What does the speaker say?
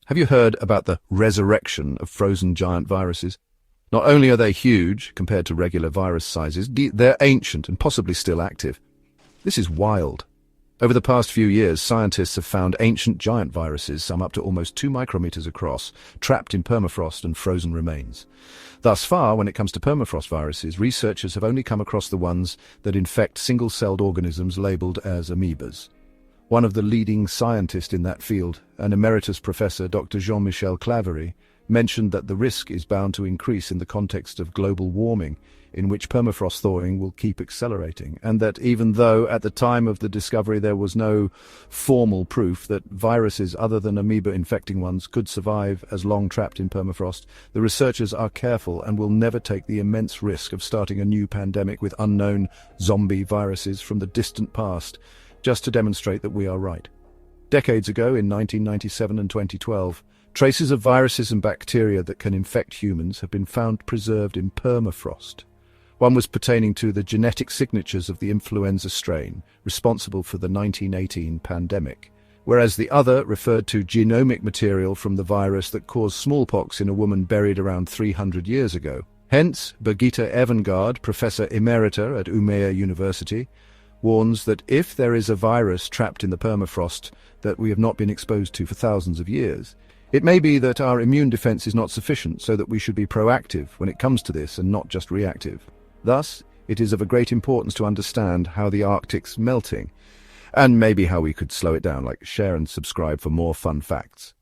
Have you heard about the resurrection of frozen giant viruses? Not only are they huge compared to regular virus sizes, they're ancient and possibly still active. This is wild. Over the past few years, scientists have found ancient giant viruses, some up to almost 2 micrometers across, trapped in permafrost and frozen remains. Thus far, when it comes to permafrost viruses, researchers have only come across the ones that infect single-celled organisms labeled as amoebas. One of the leading scientists in that field, an emeritus professor, Dr. Jean-Michel Claverie, mentioned that the risk is bound to increase in the context of global warming, in which permafrost thawing will keep accelerating, and that even though at the time of the discovery there was no formal proof that viruses other than amoeba-infecting ones could survive as long trapped in permafrost, the researchers are careful and will never take the immense risk of starting a new pandemic with unknown zombie viruses from the distant past, just to demonstrate that we are right. Decades ago, in 1997 and 2012, traces of viruses and bacteria that can infect humans have been found preserved in permafrost. One was pertaining to the genetic signatures of the influenza strain responsible for the 1918 pandemic, whereas the other referred to genomic material from the virus that caused smallpox in a woman buried around 300 years ago. Hence, Birgitta Evengard, Professor Emerita at Umeå University, warns that if there is a virus trapped in the permafrost that we have not been exposed to for thousands of years, it may be that our immune defense is not sufficient, so that we should be proactive when it comes to this and not just reactive. Thus, it is of a great importance to understand how the Arctic's melting, and maybe how we could slow it down. Like, share and subscribe for more fun facts.